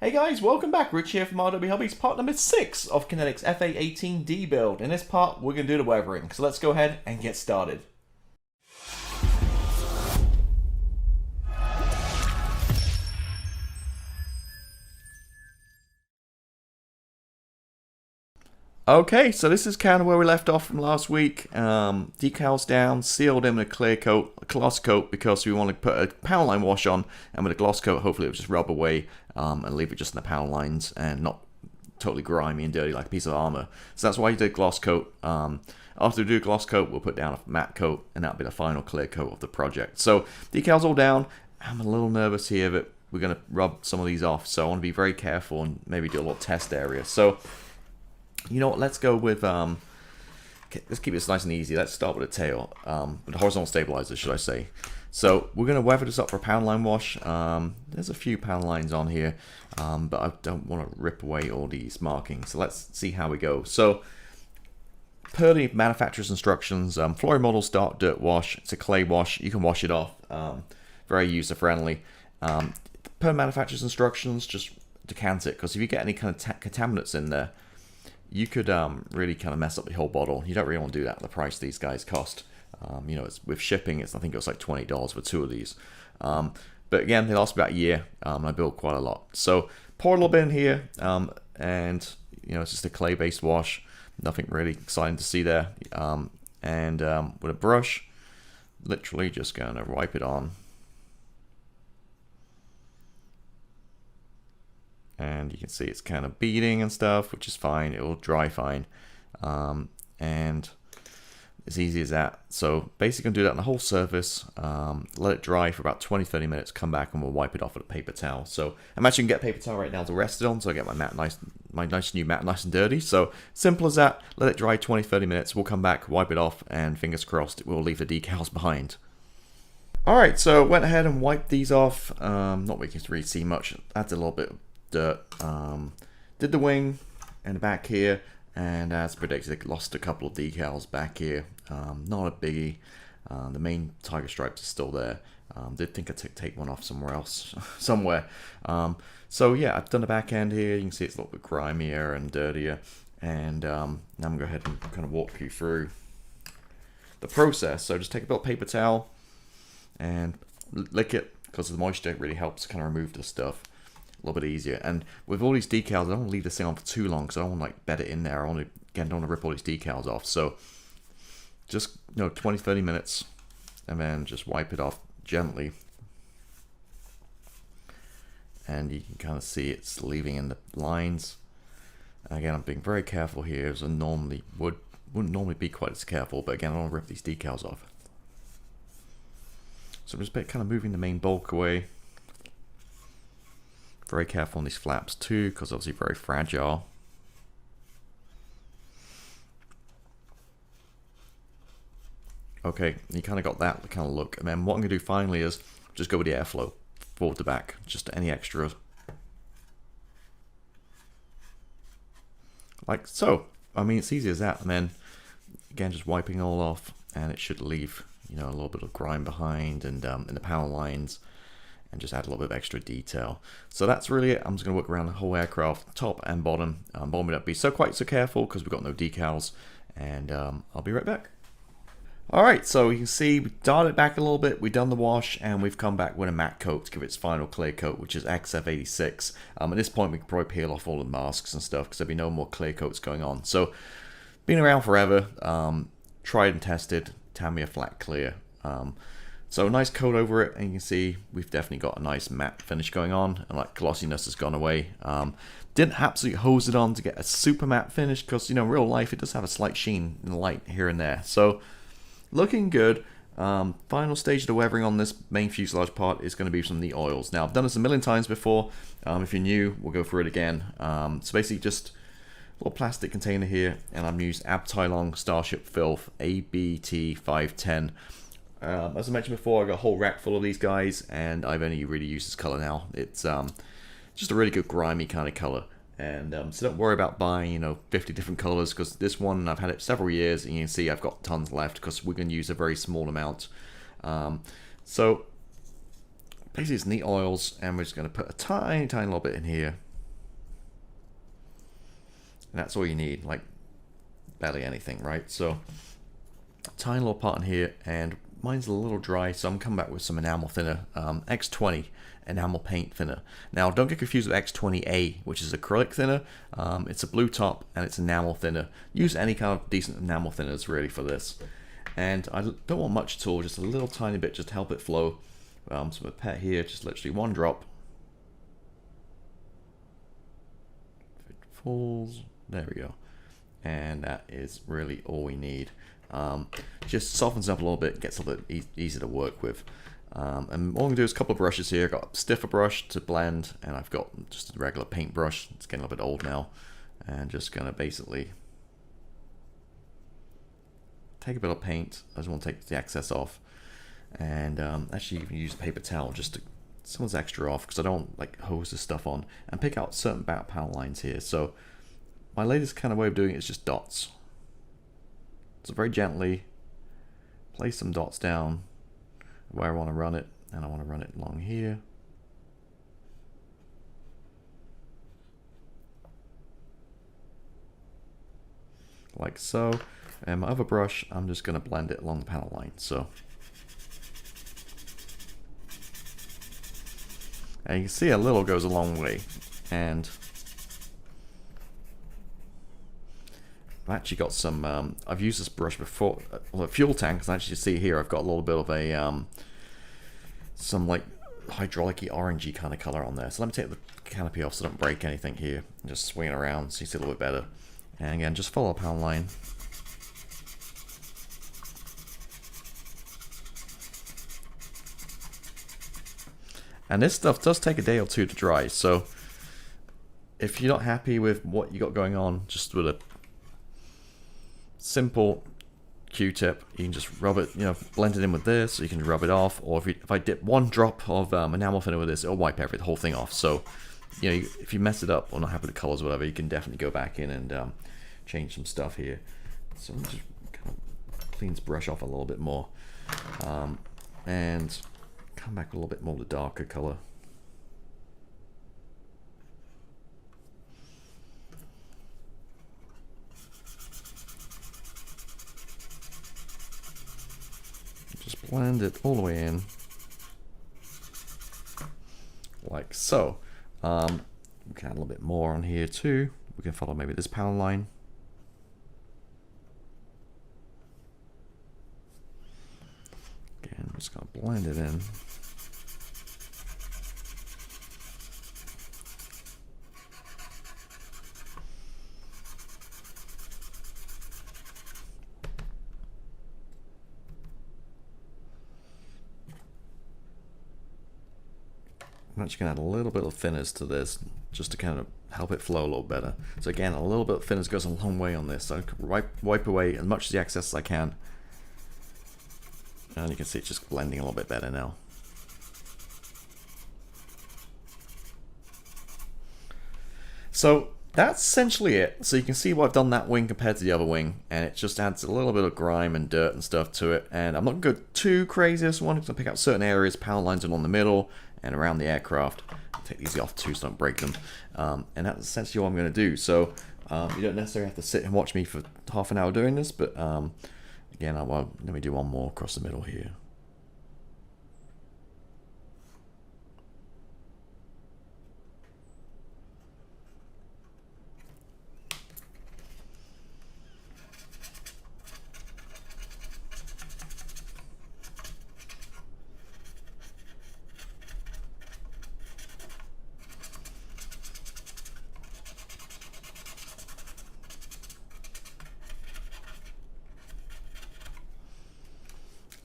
Hey guys, welcome back. Rich here from RW Hobbies, part number 6 of Kinetic's A-18D build. In this part, we're going to do the weathering, so let's go ahead and get started. Okay, so this is kind of where we left off from last week. Decals down, sealed in with a clear coat, a gloss coat, because we want to put a power line wash on, and with a gloss coat, hopefully it'll just rub away and leave it just in the power lines and not totally grimy and dirty like a piece of armor. So that's why you did gloss coat. After we do a gloss coat, we'll put down a matte coat, and that'll be the final clear coat of the project. So decals all down. I'm a little nervous here that we're going to rub some of these off, so I want to be very careful and maybe do a little test area. So you know what, let's go with, let's keep this nice and easy. Let's start with the tail, with the horizontal stabilizer, should I say. So we're going to weather this up for a pound line wash. There's a few pound lines on here, but I don't want to rip away all these markings. So let's see how we go. So per the manufacturer's instructions, Flory Models Dark Dirt Wash. It's a clay wash. You can wash it off. Very user-friendly. Per manufacturer's instructions, just decant it, because if you get any kind of contaminants in there, you could really kind of mess up the whole bottle. You don't really want to do that at the price these guys cost. You know, it's with shipping, I think it was like $20 for 2 of these. But again, they last about a year, and I built quite a lot. So pour a little bit in here, and you know, it's just a clay-based wash. Nothing really exciting to see there. And with a brush, literally just gonna wipe it on. And you can see it's kind of beading and stuff, which is fine. It will dry fine. And as easy as that. So basically gonna do that on the whole surface. Let it dry for about 20-30 minutes, come back and we'll wipe it off with a paper towel. So I'm actually gonna get a paper towel right now to rest it on, so I get my mat my nice new mat nice and dirty. So simple as that. Let it dry 20-30 minutes, we'll come back, wipe it off, and fingers crossed we'll leave the decals behind. Alright, so went ahead and wiped these off. Not we can really see much. That's a little bit of dirt. Did the wing and the back here, and as predicted, it lost a couple of decals back here. Not a biggie. The main tiger stripes are still there. Did think I'd take one off somewhere else, somewhere. So yeah, I've done the back end here. You can see it's a little bit grimier and dirtier. And now I'm gonna go ahead and kind of walk you through the process. So just take a bit of paper towel and lick it, because the moisture really helps kind of remove the stuff a little bit easier. And with all these decals, I don't want to leave this thing on for too long, because I don't want to like bed it in there. I want to, again, don't want to rip all these decals off. So just, you know, 20-30 minutes, and then just wipe it off gently, and you can kind of see it's leaving in the lines. Again, I'm being very careful here, as I normally wouldn't normally be quite as careful, but again, I don't want to rip these decals off. So I'm just kind of moving the main bulk away. Very careful on these flaps too, because obviously very fragile. Okay, you kind of got that kind of look. And then what I'm going to do finally is just go with the airflow, forward to back, just any extra. Like so. I mean, it's easy as that. And then, again, just wiping it all off, and it should leave, you know, a little bit of grime behind, and in the power lines, and just add a little bit of extra detail. So that's really it. I'm just going to work around the whole aircraft, top and bottom. Bottom don't be quite so careful, because we've got no decals, and I'll be right back. Alright, so you can see we dialed it back a little bit, we've done the wash, and we've come back with a matte coat to give it its final clear coat, which is XF86. At this point we can probably peel off all the masks and stuff, because there'll be no more clear coats going on. So, been around forever, tried and tested, Tamiya flat clear. So a nice coat over it, and you can see we've definitely got a nice matte finish going on, and like glossiness has gone away. Didn't absolutely hose it on to get a super matte finish, because, you know, in real life it does have a slight sheen in the light here and there. So looking good. Final stage of the weathering on this main fuselage part is going to be some of the oils. Now, I've done this a million times before. If you're new, we'll go through it again. So basically just a little plastic container here, and I've used Abteilung Starship Filth ABT510. As I mentioned before, I got a whole rack full of these guys, and I've only really used this color now. It's just a really good grimy kind of color. And so don't worry about buying, you know, 50 different colors, because this one, I've had it several years, and you can see I've got tons left, because we're going to use a very small amount. So basically it's neat oils, and we're just going to put a tiny little bit in here, And that's all you need, like barely anything, right? So tiny little part in here, and mine's a little dry, so I'm coming back with some enamel thinner, X20 enamel paint thinner. Now don't get confused with X20A, which is acrylic thinner. It's a blue top and it's enamel thinner. Use any kind of decent enamel thinners really for this. And I don't want much at all, just a little tiny bit just to help it flow. So a pet here, just literally one drop. If it falls, there we go. And that is really all we need. Just softens up a little bit, gets a little bit easier to work with. And all I'm going to do is a couple of brushes here. I've got a stiffer brush to blend, and I've got just a regular paint brush. It's getting a little bit old now. And just going to basically take a bit of paint. I just want to take the excess off. And actually you can use a paper towel just to someone's extra off, because I don't like hose this stuff on, and pick out certain power lines here. So my latest kind of way of doing it is just dots. So very gently place some dots down where I want to run it, and I want to run it along here. Like so. And my other brush, I'm just going to blend it along the panel line. So, and you can see a little goes a long way. And I've actually got some, I've used this brush before, the fuel tank, as actually you see here, I've got a little bit of a, some like hydraulic-y orangey kind of color on there. So let me take the canopy off so I don't break anything here, and just swing it around so you see a little bit better. And again, just follow the panel line. And this stuff does take a day or two to dry, so if you're not happy with what you got going on, just with a simple Q-tip, you can just rub it, blend it in with this, or you can rub it off, or if I dip one drop of enamel thinner with this, it'll wipe the whole thing off. So, if you mess it up or not happy with the colors or whatever, you can definitely go back in and change some stuff here. So I'm just kind of clean this brush off a little bit more, and come back a little bit more the darker color. Just blend it all the way in, like so. We can add a little bit more on here too. We can follow maybe this panel line. Again, I'm just going to blend it in. I'm actually going to add a little bit of thinners to this just to kind of help it flow a little better. So again, a little bit of thinners goes a long way on this. So I can wipe away as much of the excess as I can. And you can see it's just blending a little bit better now. So that's essentially it. So you can see what I've done that wing compared to the other wing, and it just adds a little bit of grime and dirt and stuff to it. And I'm not going to go too crazy this one, because I'll pick out certain areas, power lines along the middle and around the aircraft. I'll take these off too so I don't break them. And that's essentially what I'm going to do. So you don't necessarily have to sit and watch me for half an hour doing this, but again, let me do one more across the middle here.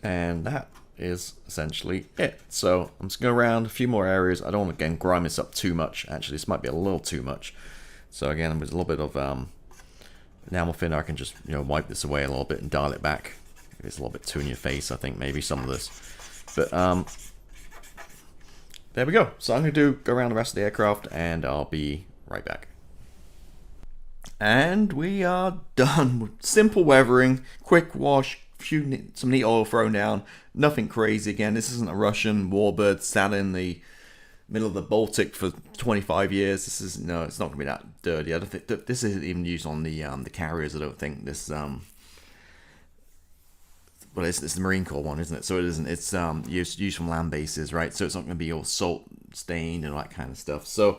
And that is essentially it. So I'm just going to go around a few more areas. I don't want to, again, grime this up too much. Actually, this might be a little too much. So again, with a little bit of enamel thinner, I can just wipe this away a little bit and dial it back. If it's a little bit too in your face, I think maybe some of this. But there we go. So I'm going to go around the rest of the aircraft, and I'll be right back. And we are done. Simple weathering, quick wash, some neat oil thrown down, nothing crazy. Again, this isn't a Russian warbird sat in the middle of the Baltic for 25 years. This is no, it's not gonna be that dirty. I don't think this isn't even used on the carriers. I don't think this well, it's the Marine Corps one, isn't it? So it isn't. It's used from land bases, right? So it's not going to be all salt stained and all that kind of stuff. So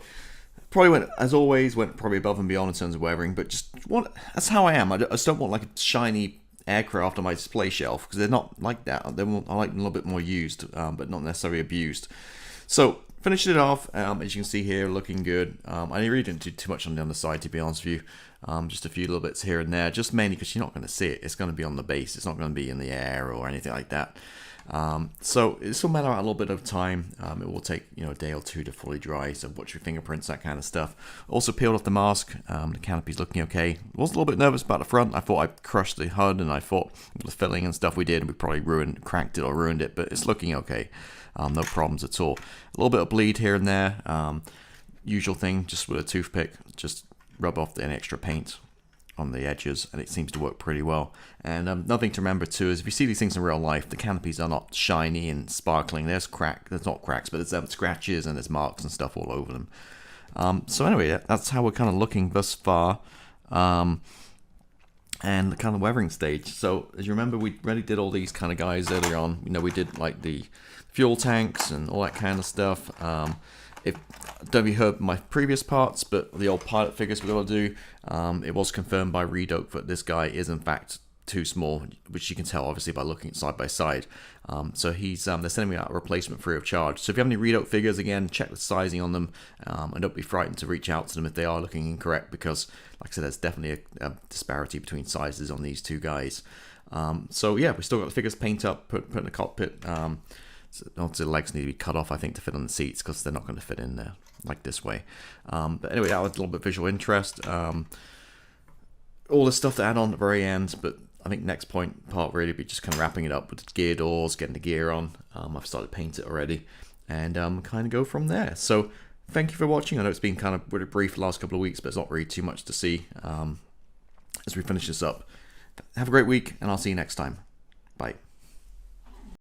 probably went, as always, probably above and beyond in terms of weathering. But that's how I am. I just don't want like a shiny aircraft on my display shelf, because they're not like that. I like them a little bit more used, but not necessarily abused. So finished it off, as you can see here, looking good. I really didn't do too much on the underside, to be honest with you. Just a few little bits here and there, just mainly because you're not going to see it. It's going to be on the base. It's not going to be in the air or anything like that. So this will matter out a little bit of time. It will take a day or two to fully dry, so watch your fingerprints, that kind of stuff. Also peeled off the mask. The canopy's looking okay. I was a little bit nervous about the front. I thought I crushed the HUD, and I thought the filling and stuff we did, we probably cracked it or ruined it, but it's looking okay. No problems at all. A little bit of bleed here and there. Usual thing, just with a toothpick, just rub off any extra paint on the edges, and it seems to work pretty well. And another thing to remember too is, if you see these things in real life, the canopies are not shiny and sparkling. There's not cracks, but there's scratches and there's marks and stuff all over them. So anyway, that's how we're kind of looking thus far. And the kind of weathering stage. So as you remember, we already did all these kind of guys earlier on. We did like the fuel tanks and all that kind of stuff. I don't know if you heard my previous parts, but the old pilot figures we're going to do, it was confirmed by Redoke that this guy is in fact too small, which you can tell obviously by looking side by side. So they're sending me out a replacement free of charge. So if you have any Redoke figures, again, check the sizing on them, and don't be frightened to reach out to them if they are looking incorrect, because like I said, there's definitely a disparity between sizes on these two guys. So yeah, we still got the figures paint up, put in the cockpit. So obviously the legs need to be cut off, I think, to fit on the seats, because they're not going to fit in there like this way. But anyway, that was a little bit of visual interest. All the stuff to add on at the very end, but I think next part really be just kind of wrapping it up with the gear doors, getting the gear on. I've started to paint it already, and kind of go from there. So thank you for watching. I know it's been kind of really brief the last couple of weeks, but it's not really too much to see as we finish this up. Have a great week, and I'll see you next time. Bye.